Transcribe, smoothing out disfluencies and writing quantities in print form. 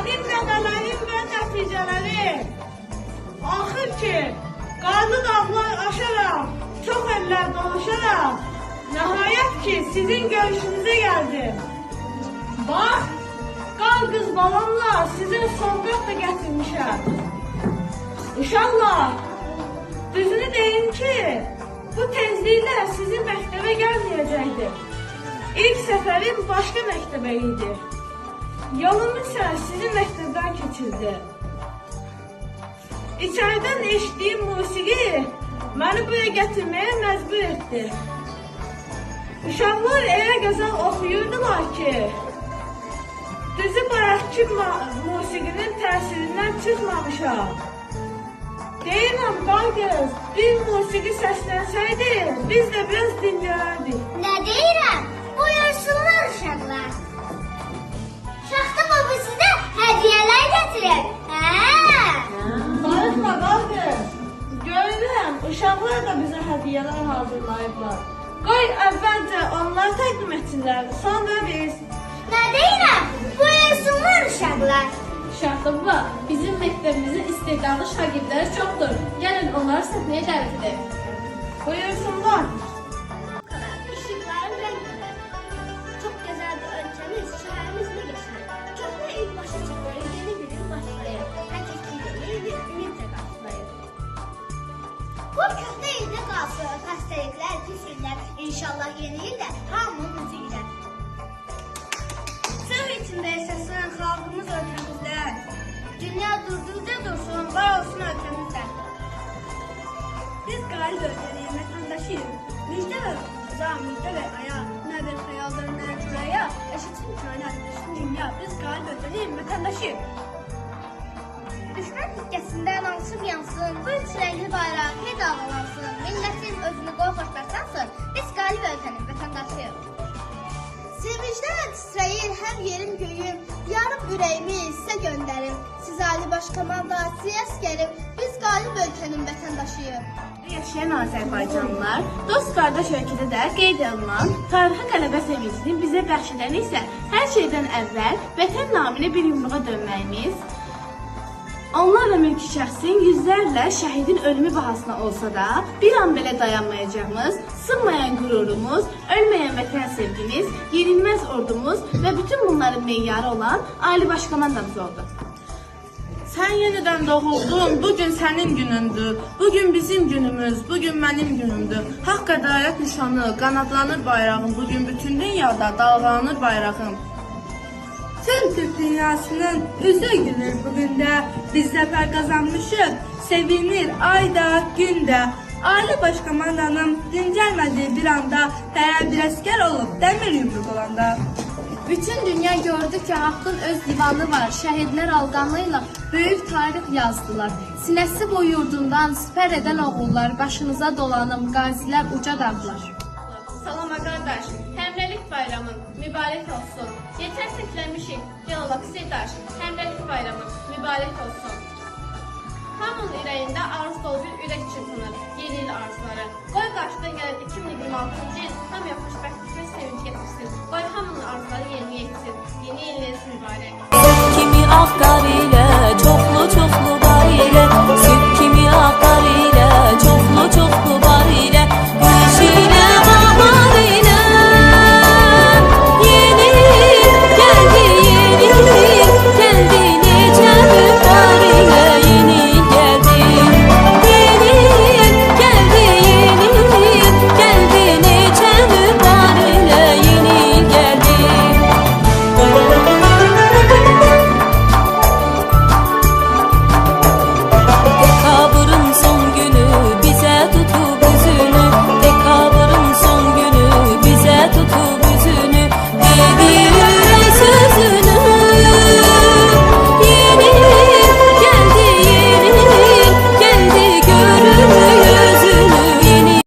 Mənim qədələrim və nəticələri. Axır ki, qarlı dağlar aşaraq, çox ellər dolaşaraq, nəhayət ki, sizin görüşünüzə gəldim. Bax, qal qız balamla sizin sovqat da gətirmişəm. Uşaqlar, düzünü deyim ki, bu tezliklə sizin məktəbə gəlməyəcəkdir. İlk səfərim başqa məktəbə idi. Yolum isə sizin məktəbdən keçirdi. İçəridən eşitdiyim musiqi məni buraya gətirməyə məcbur etdi. Uşaqlar elə gözəl oxuyurdular ki, düzü bayaqki musiqinin təsirindən çıxmamışam. Deyirəm, qarqız, bir musiqi səslənsəydi, biz də biraz dinlərdik. Nə deyirəm? Buyursunlar uşaqlar. Şaxta baba sizə hədiyyələr gətirir. Darıxma, qarqız. Görürəm, uşaqlar da bizə hədiyyələr hazırlayıblar. Qoy əvvəlcə onlar təqdim etsinlər, sonra biz. Nə deyirəm? Buyursunlar uşaqlar. Şaxtababa, bizim məktəbimizin istedadlı şagirdləri çoxdur. Gəlin onları səhnəyə dəvət edək. Buyursunlar. İşıqların rəngləri. Çox gözəl bir ölkəmiz, şəhərimizlə geçirir. Köhnə il başı çıxır, yeni bir il başlayır. Hər kəs yeni bir ümidlə qarşılayır. Bu köhnə ildə qalsın, xəstəliklər, pis illər. İnşallah yeni ildə hamının üzü ilə. Sığ içində yaşasın xalqımız ölkəmizdə. Dünya durduqca dursun, var olsun ölkəmizdə. Biz qalib ölkənin vətəndaşıyıq. Müjdə və uzaq, müjdə və aya, nə bir xəyaldır, nə rüya. Eşitsin kainat, eşitsin dünya. Biz qalib ölkənin vətəndaşıyıq. Düşmən diqqəsindən alışıb yansın, bu üç rəngli bayraq hey dalğalansın. Millətin özünü qoy xoşbəxtlansın. Biz qalib ölkənin vətəndaşıyıq. Sevincdən titrəyir həm yerim göyüm, yarım ürəyimi sizə göndərim. Siz Ali Baş Komanda, siz əskərim, biz qalib ölkənin vətəndaşıyıq. Yaşayan Azərbaycanlılar, dost qardaş ölkədə də qeyd olunan tarixi qələbə sevincini bizə bəxş edən isə hər şeydən əvvəl vətən naminə bir yumruğa dönməyimiz, onlarla mülki şəxsin yüzlərlə şəhidin ölümü bahasına olsa da bir an belə dayanmayacağımız, sınmayan qürurumuz, ölməyən vətən sevgimiz, yenilməz ordumuz və bütün bunların meyarı olan Ali Baş Komandamız oldu. Sən yenidən doğuldun, bugün sənin günündür. Bugün bizim günümüz, bugün mənim günümdür. Haqq ədalət nişanı, qanadlanır bayrağım. Bugün bütün dünyada dalğalanır bayrağım. Tüm Türk dünyasının üzü gülür bugün də. Biz zəfər qazanmışıq, sevinir ayda, gündə. Ali Baş Komandanın dincəlmədiyi bir anda hər bir əskər olub dəmir yumruq olanda. Bütün dünya gördü ki, haqqın öz divanı var. Şəhidlər alqanıyla böyük tarix yazdılar. Sinəsi boy yurdundan sipər edən oğullar, başınıza dolanım qazilər uca dağlar. Salama qardaş, həmrəlik bayramın mübarək olsun. Yetər səklənmişik, gəl olaq seydaş, həmrəlik bayramın mübarək olsun. Hamının ürəyində arzu dolu bir ürək çırpınır, yeni il arzuları. Qoy qarşıdan gələn 2026-cı il hamıya xoşbəxtlik və sevinç getirsin. Qoy hamının arzuları yerinə yetsin, yeni iliniz mübarək. Kimi ağ qar ilə